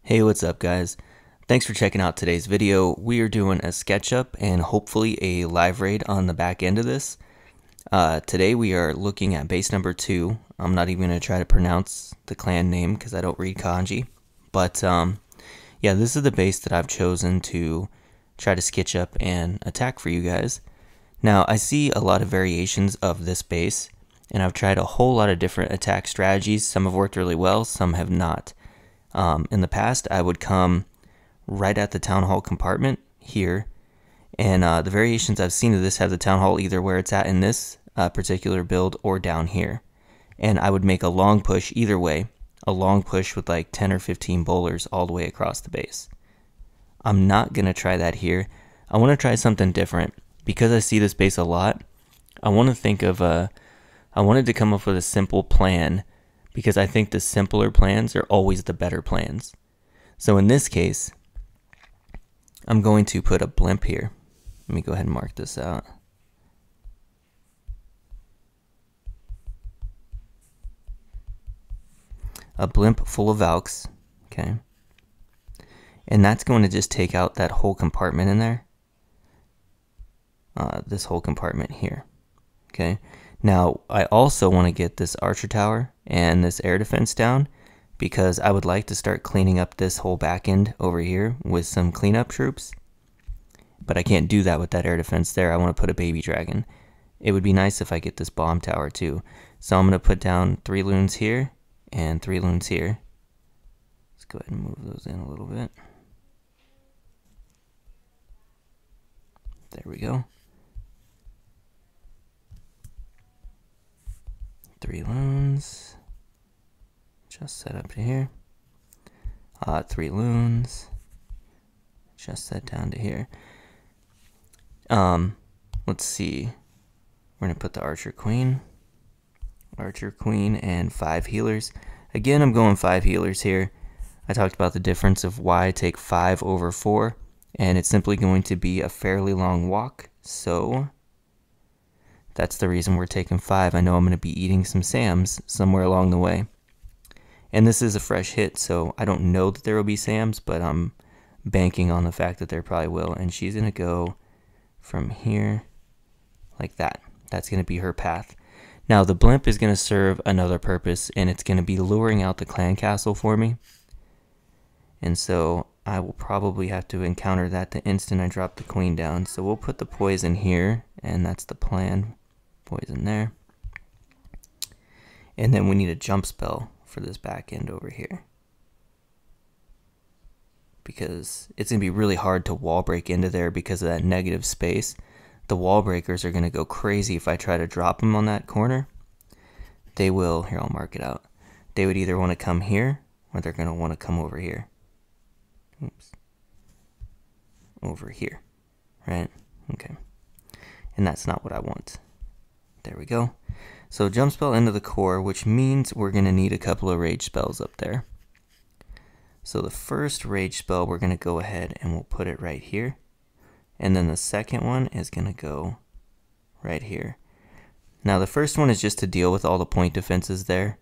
Hey, what's up guys? Thanks for checking out today's video. We are doing a SketchUp and hopefully a live raid on the back end of this. Today we are looking at base number 2. I'm not even going to try to pronounce the clan name because I don't read kanji. But yeah, this is the base that I've chosen to try to sketch up and attack for you guys. Now, I see a lot of variations of this base, and I've tried a whole lot of different attack strategies. Some have worked really well, some have not. In the past, I would come right at the town hall compartment here, and the variations I've seen of this have the town hall either where it's at in this particular build or down here. And I would make a long push either way, a long push with like 10 or 15 bowlers all the way across the base. I'm not going to try that here. I want to try something different. Because I see this base a lot, I want to think of I wanted to come up with a simple plan, because I think the simpler plans are always the better plans. So in this case, I'm going to put a blimp here. Let me go ahead and mark this out. A blimp full of Valks, okay? And that's going to just take out that whole compartment in there. This whole compartment here, okay? Now, I also want to get this archer tower and this air defense down, because I would like to start cleaning up this whole back end over here with some cleanup troops. But I can't do that with that air defense there. I want to put a baby dragon. It would be nice if I get this bomb tower too. So I'm going to put down 3 loons here and 3 loons here. Let's go ahead and move those in a little bit. There we go. 3 loons, just set up to here. 3 loons, just set down to here. Let's see. We're gonna put the archer queen, and 5 healers. Again, I'm going 5 healers here. I talked about the difference of why I take 5 over 4, and it's simply going to be a fairly long walk. So that's the reason we're taking 5. I know I'm going to be eating some Sams somewhere along the way. And this is a fresh hit, so I don't know that there will be Sams, but I'm banking on the fact that there probably will. And she's going to go from here like that. That's going to be her path. Now, the blimp is going to serve another purpose, and it's going to be luring out the clan castle for me. And so I will probably have to encounter that the instant I drop the queen down. So we'll put the poison here, and that's the plan. Poison there. And then we need a jump spell for this back end over here, because it's going to be really hard to wall break into there because of that negative space. The wall breakers are going to go crazy if I try to drop them on that corner. They will, here I'll mark it out, they would either want to come here or they're going to want to come over here. Oops. Over here, right? Okay. And that's not what I want. There we go. So jump spell into the core, which means we're going to need a couple of rage spells up there. So the first rage spell, we're going to go ahead and we'll put it right here. And then the second one is going to go right here. Now the first one is just to deal with all the point defenses there.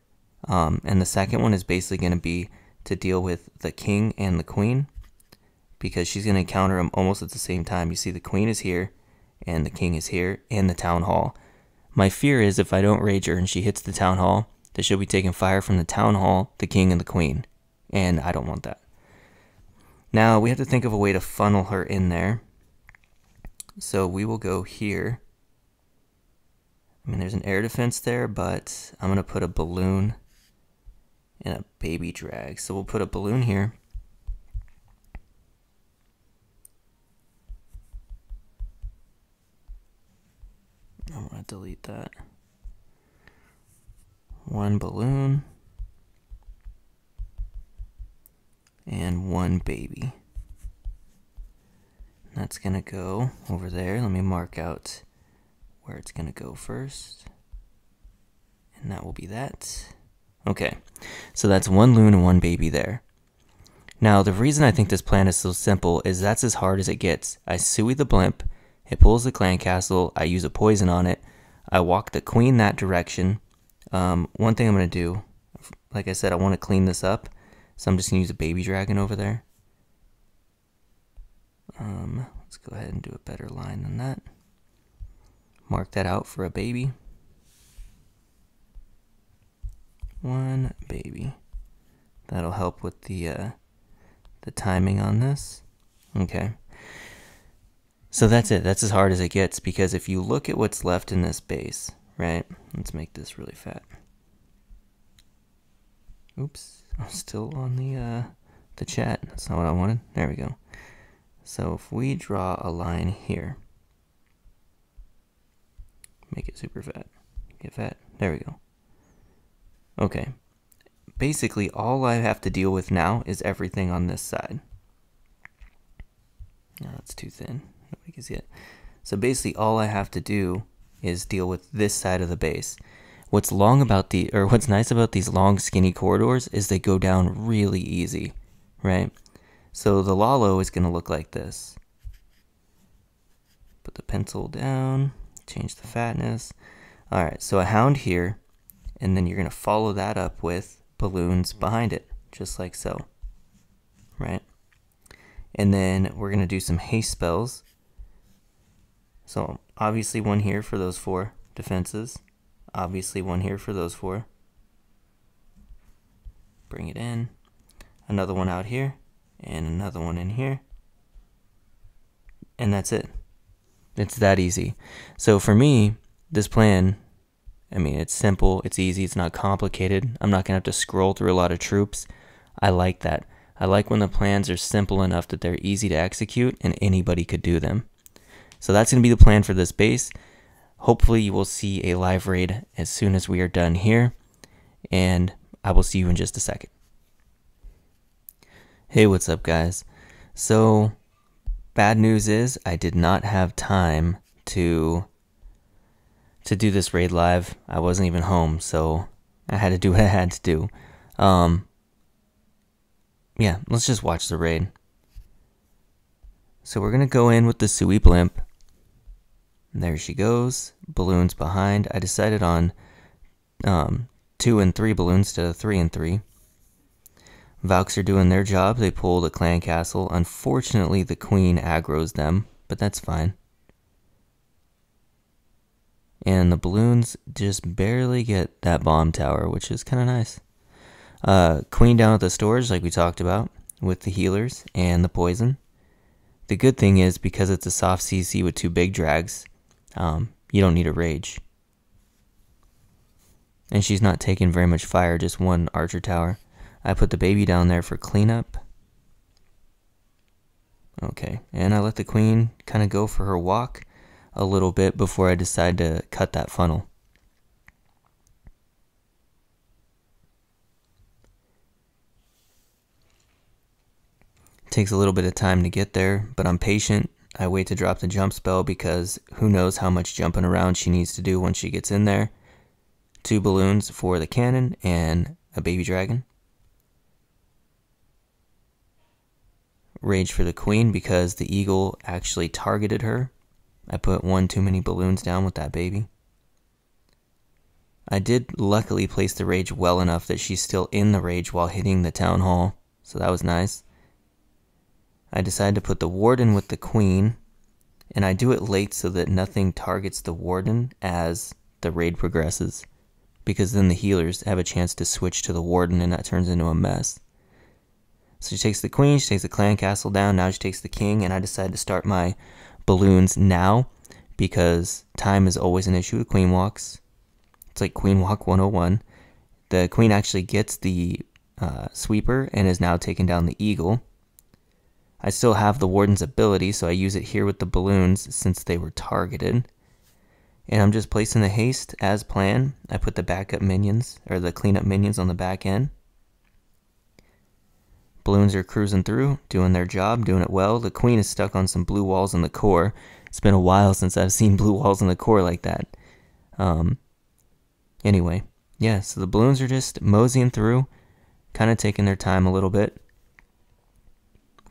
And the second one is basically going to be to deal with the king and the queen, because she's going to counter them almost at the same time. You see the queen is here and the king is here in the town hall. My fear is if I don't rage her and she hits the town hall, that she'll be taking fire from the town hall, the king, and the queen. And I don't want that. Now we have to think of a way to funnel her in there. So we will go here. I mean, there's an air defense there, but I'm going to put a balloon and a baby drag. So we'll put a balloon here. I'm going to delete that. 1 balloon and 1 baby. That's going to go over there. Let me mark out where it's going to go first. And that will be that. Okay, so that's 1 loon and 1 baby there. Now, the reason I think this plan is so simple is that's as hard as it gets. I sui the blimp. It pulls the clan castle. I use a poison on it. I walk the queen that direction. One thing I'm going to do, like I said, I want to clean this up. So I'm just going to use a baby dragon over there. Let's go ahead and do a better line than that. Mark that out for a baby. One baby. That'll help with the timing on this. Okay. So that's it. That's as hard as it gets, because if you look at what's left in this base, right? Let's make this really fat. Oops, I'm still on the chat. That's not what I wanted. There we go. So if we draw a line here, make it super fat. Get fat. There we go. Okay. Basically, all I have to deal with now is everything on this side. No, that's too thin. Nobody can see it. So basically, all I have to do is deal with this side of the base. What's nice about these long, skinny corridors is they go down really easy, right? So the Lalo is going to look like this. Put the pencil down, change the fatness. All right, so a hound here, and then you're going to follow that up with balloons behind it, just like so, right? And then we're going to do some haste spells. So obviously one here for those 4 defenses. Obviously one here for those 4. Bring it in. Another one out here. And another one in here. And that's it. It's that easy. So for me, this plan, I mean, it's simple, it's easy, it's not complicated. I'm not going to have to scroll through a lot of troops. I like that. I like when the plans are simple enough that they're easy to execute and anybody could do them. So that's going to be the plan for this base. Hopefully you will see a live raid as soon as we are done here. And I will see you in just a second. Hey, what's up, guys? So, bad news is I did not have time to do this raid live. I wasn't even home, so I had to do what I had to do. Yeah, let's just watch the raid. So we're going to go in with the Sui Blimp. There she goes. Balloons behind. I decided on 2 and 3 balloons instead of 3 and 3. Valks are doing their job. They pulled a clan castle. Unfortunately, the queen aggroes them, but that's fine. And the balloons just barely get that bomb tower, which is kind of nice. Queen down at the storage, like we talked about, with the healers and the poison. The good thing is, because it's a soft CC with 2 big drags, you don't need a rage. And she's not taking very much fire, just 1 archer tower. I put the baby down there for cleanup. Okay, and I let the queen kind of go for her walk a little bit before I decide to cut that funnel. Takes a little bit of time to get there, but I'm patient. I wait to drop the jump spell because who knows how much jumping around she needs to do once she gets in there. 2 balloons for the cannon and a baby dragon. Rage for the queen because the eagle actually targeted her. I put 1 too many balloons down with that baby. I did luckily place the rage well enough that she's still in the rage while hitting the town hall, so that was nice. I decided to put the warden with the queen, and I do it late so that nothing targets the warden as the raid progresses, because then the healers have a chance to switch to the warden and that turns into a mess. So she takes the queen, she takes the clan castle down, now she takes the king, and I decided to start my balloons now because time is always an issue with queen walks. It's like Queen Walk 101. The queen actually gets the sweeper and is now taking down the eagle. I still have the warden's ability, so I use it here with the balloons since they were targeted. And I'm just placing the haste as planned. I put the backup minions, or the cleanup minions on the back end. Balloons are cruising through, doing their job, doing it well. The queen is stuck on some blue walls in the core. It's been a while since I've seen blue walls in the core like that. Anyway, yeah, so the balloons are just moseying through, kind of taking their time a little bit.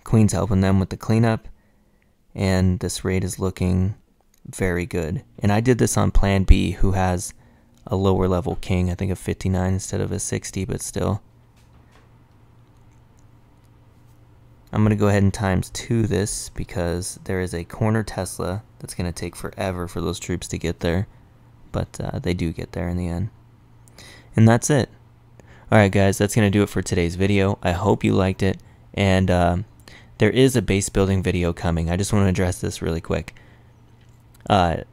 Queen's helping them with the cleanup, and this raid is looking very good. And I did this on Plan B, who has a lower level king, I think a 59 instead of a 60, but still. I'm going to go ahead and times 2 this because there is a corner Tesla that's going to take forever for those troops to get there. But they do get there in the end. And that's it. Alright guys, that's going to do it for today's video. I hope you liked it. And there is a base building video coming. I just want to address this really quick.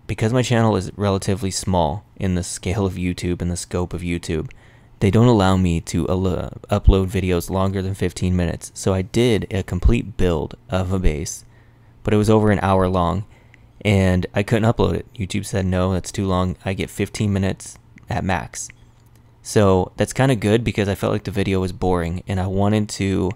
Because my channel is relatively small in the scale of YouTube and the scope of YouTube, they don't allow me to upload videos longer than 15 minutes. So I did a complete build of a base, but it was over an hour long, and I couldn't upload it. YouTube said, no, that's too long. I get 15 minutes at max. So that's kind of good because I felt like the video was boring, and I wanted to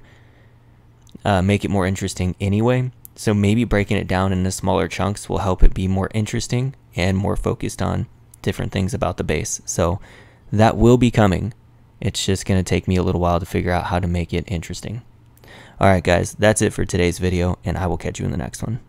make it more interesting anyway. So maybe breaking it down into smaller chunks will help it be more interesting and more focused on different things about the base. So that will be coming. It's just going to take me a little while to figure out how to make it interesting. Alright guys, that's it for today's video, and I will catch you in the next one.